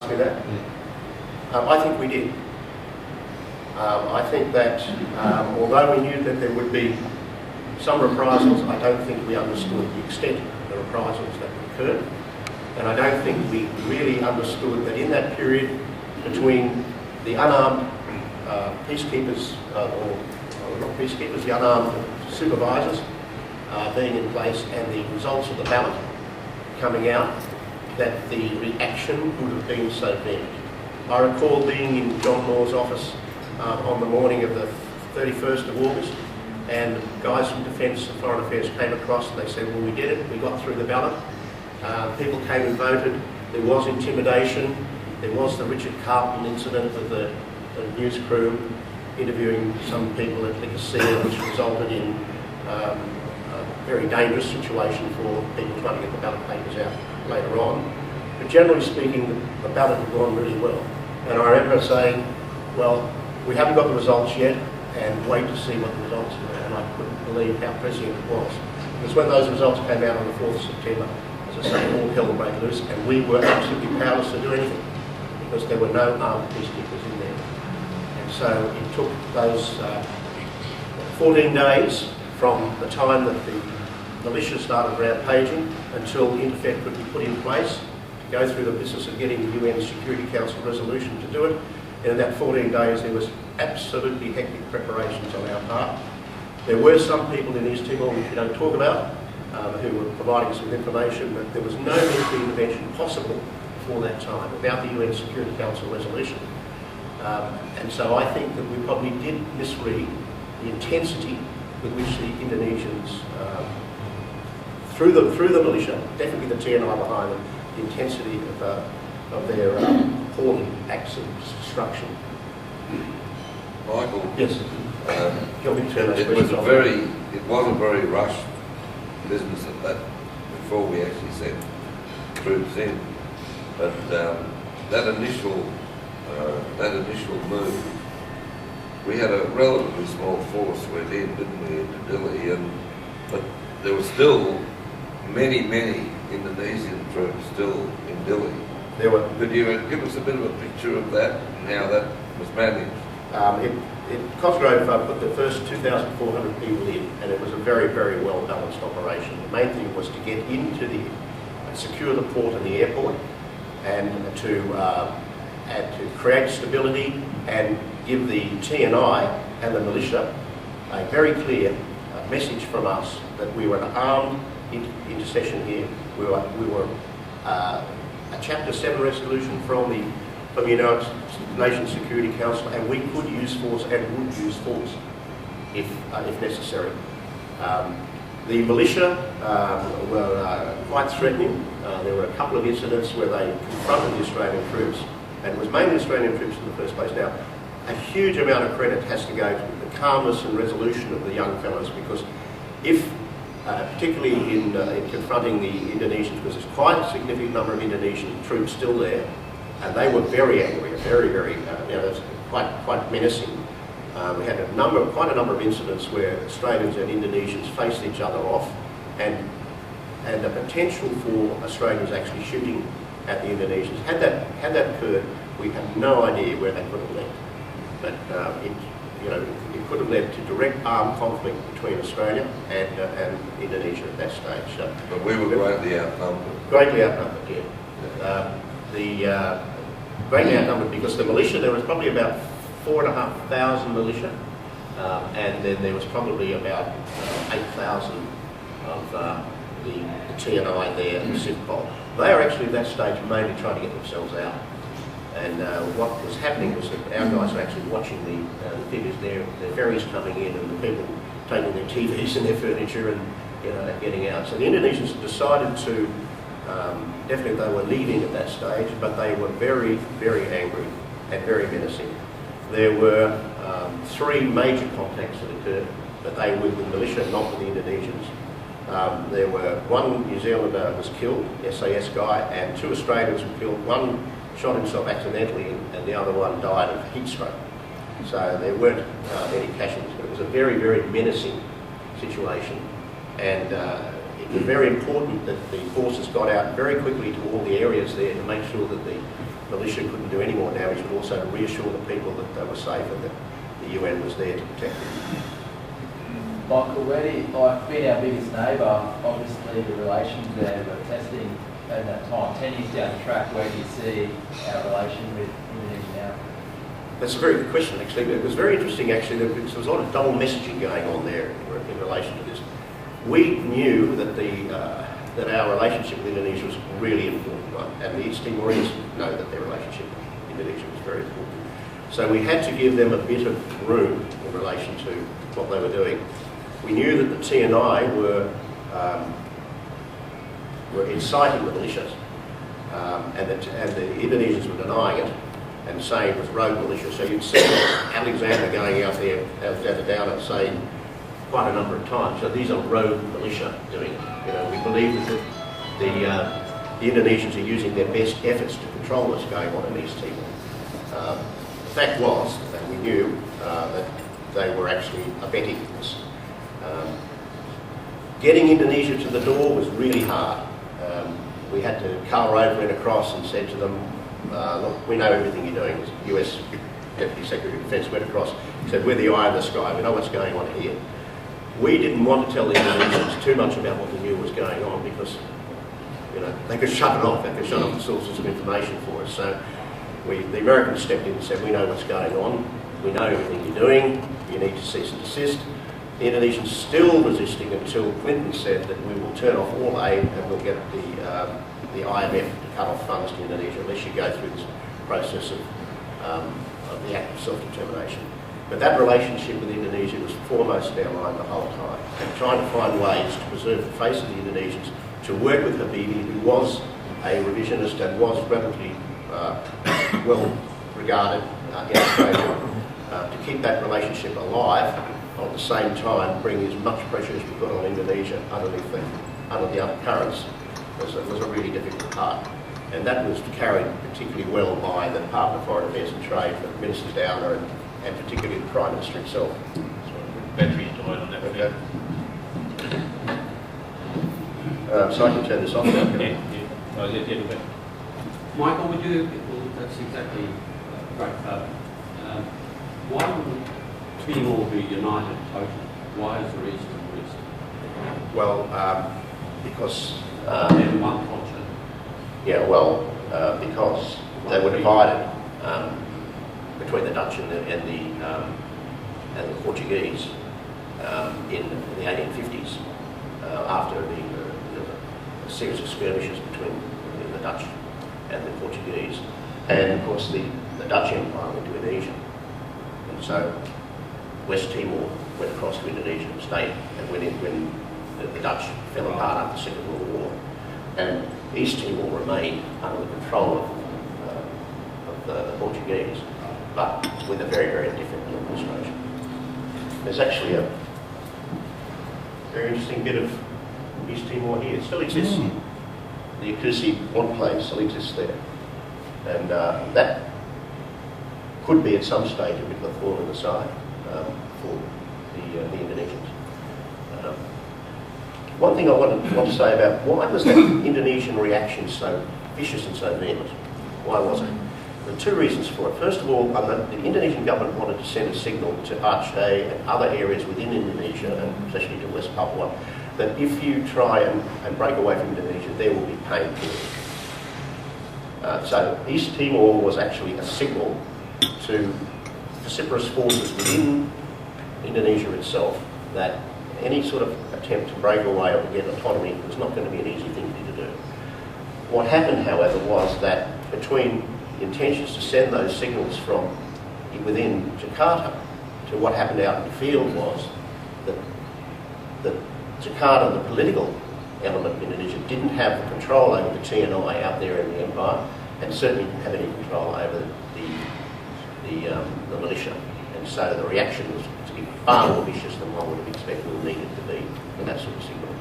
Me that? I think we did. I think that although we knew that there would be some reprisals, I don't think we understood the extent of the reprisals that occurred. And I don't think we really understood that in that period between the unarmed peacekeepers, or not peacekeepers, the unarmed supervisors being in place and the results of the ballot coming out, that the reaction would have been so vehement. I recall being in John Moore's office on the morning of the 31st of August, and guys from Defence and Foreign Affairs came across and they said, well, we did it, we got through the ballot, people came and voted, there was intimidation, there was the Richard Carlton incident with the news crew interviewing some people at Liquor, which resulted in a very dangerous situation for people trying to get the ballot papers out later on. But generally speaking, the ballot had gone really well. And I remember saying, well, we haven't got the results yet, and wait to see what the results were. And I couldn't believe how prescient it was. Because when those results came out on the 4th of September, as I say, all hell broke loose, and we were absolutely powerless to do anything, because there were no armed peacekeepers in there. And so it took those 14 days from the time that the militia started rampaging until Interfet could be put in place to go through the business of getting the UN Security Council resolution to do it. And in that 14 days there was absolutely hectic preparations on our part. There were some people in East Timor, which we don't talk about, who were providing us with information, but there was no military intervention possible for that time without the UN Security Council resolution. And so I think that we probably did misread the intensity with which the Indonesians, through the militia, definitely the TNI behind them, the intensity of their appalling acts of destruction. Michael, yes. It was a very rushed business at that before we actually sent troops in. But that initial move, we had a relatively small force went in, didn't we, into Dili, but there were still many Indonesian troops still in Dili. Could you give us a bit of a picture of that and how that was managed? Cosgrove put the first 2,400 people in, and it was a very well balanced operation. The main thing was to get into secure the port and the airport, and to create stability and give the TNI and the militia a very clear message from us that we were an armed intercession here. We were a Chapter 7 resolution from the United Nations Security Council, and we could use force and would use force if necessary. The militia were quite threatening. There were a couple of incidents where they confronted the Australian troops, and it was mainly Australian troops in the first place. Now, a huge amount of credit has to go to the calmness and resolution of the young fellows, because if, particularly in confronting the Indonesians, because there's quite a significant number of Indonesian troops still there, and they were very angry, very, that's quite menacing. We had quite a number of incidents where Australians and Indonesians faced each other off, and the potential for Australians actually shooting at the Indonesians. Had that occurred, we have no idea where that could have led. But it could have led to direct armed conflict between Australia and Indonesia at that stage. But we were greatly outnumbered. Greatly outnumbered, yeah. Greatly outnumbered because the militia, there was probably about 4,500 militia, and then there was probably about 8,000 of the TNI there and the CIVPOL. They are actually at that stage mainly trying to get themselves out. And what was happening was that our guys were actually watching the figures, their ferries coming in and the people taking their TVs and their furniture and getting out. So the Indonesians decided to, definitely they were leaving at that stage, but they were very angry and very menacing. There were 3 major contacts that occurred, but they were with the militia, not with the Indonesians. There were one New Zealander was killed, SAS guy, and 2 Australians were killed. One shot himself accidentally, and the other one died of heat stroke. So there weren't any casualties, but it was a very menacing situation. And it was very important that the forces got out very quickly to all the areas there to make sure that the militia couldn't do any more damage, but also to reassure the people that they were safe and that the UN was there to protect them. Michael, being our biggest neighbour, obviously the relations there were testing at that time. 10 years down the track, where do you see our relation with Indonesia now? That's a very good question, actually. It was very interesting, actually, because there was a lot of double messaging going on there in relation to this. We knew that that our relationship with Indonesia was a really important one, and the East Timorese know that their relationship with Indonesia was very important. So we had to give them a bit of room in relation to what they were doing. We knew that the TNI were inciting the militias, and the Indonesians were denying it and saying it was rogue militia. So you'd see Alexander going out there, Alexander Downer, saying quite a number of times, so these are rogue militia doing it. You know, we believe that the Indonesians are using their best efforts to control what's going on in East Timor. The fact was, and we knew, that they were actually abetting this. Getting Indonesia to the door was really hard. We had to, Carl Rove went across and said to them, look, we know everything you're doing. The US Deputy Secretary of Defence went across and said, we're the eye in the sky, we know what's going on here. We didn't want to tell the Indonesians too much about what we knew was going on because, you know, they could shut it off, they could shut off the sources of information for us. So the Americans stepped in and said, we know what's going on, we know everything you're doing, you need to cease and desist. The Indonesians still resisting until Clinton said that we will turn off all aid and we'll get the IMF to cut off funds to Indonesia unless you go through this process of the act of self-determination. But that relationship with Indonesia was foremost in our mind the whole time, and trying to find ways to preserve the face of the Indonesians, to work with Habibie, who was a revisionist and was relatively well regarded in Australia, to keep that relationship alive, at the same time bring as much pressure as we could on Indonesia under the undercurrents, was a really difficult part. And that was carried particularly well by the Department of Foreign Affairs and Trade, the Minister Downer, and particularly the Prime Minister himself. Battery died on that. Okay. So I can turn this off now. Yeah. Michael, would you? Well, that's exactly great. Why would Timor be united totally? Why is the East and West? Well, because and one culture. yeah, well, because they were divided between the Dutch and the Portuguese in the 1850s after the series of skirmishes between the Dutch and the Portuguese, and of course the Dutch Empire went to Indonesia, and so West Timor went across to Indonesia and stayed, and when the Dutch fell apart after the Second World War, and East Timor remained under the control of the Portuguese, but with a very, very different administration. There's actually a very interesting bit of East Timor here. It still exists. The Akusi enclave still exists there. And that could be at some stage a bit of a thorn in the side for the Indonesians. One thing I want to say about why was that Indonesian reaction so vicious and so vehement? Why was it? There are two reasons for it. First of all, the Indonesian government wanted to send a signal to Aceh and other areas within Indonesia, and especially to West Papua, that if you try and break away from Indonesia, there will be pain for you. So East Timor was actually a signal to vociferous forces within Indonesia itself that any sort of attempt to break away or to get autonomy was not going to be an easy thing for you to do. What happened, however, was that between the intentions to send those signals from within Jakarta to what happened out in the field was that Jakarta, the political element of Indonesia, didn't have the control over the TNI out there in the empire, and certainly didn't have any control over the militia. And so the reaction was to be far more vicious than one would have expected or needed to be in that sort of signal.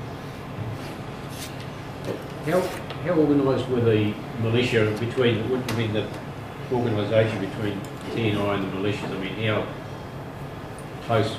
How organised were the militia between, I mean, the organisation between TNI and the militias? I mean, how close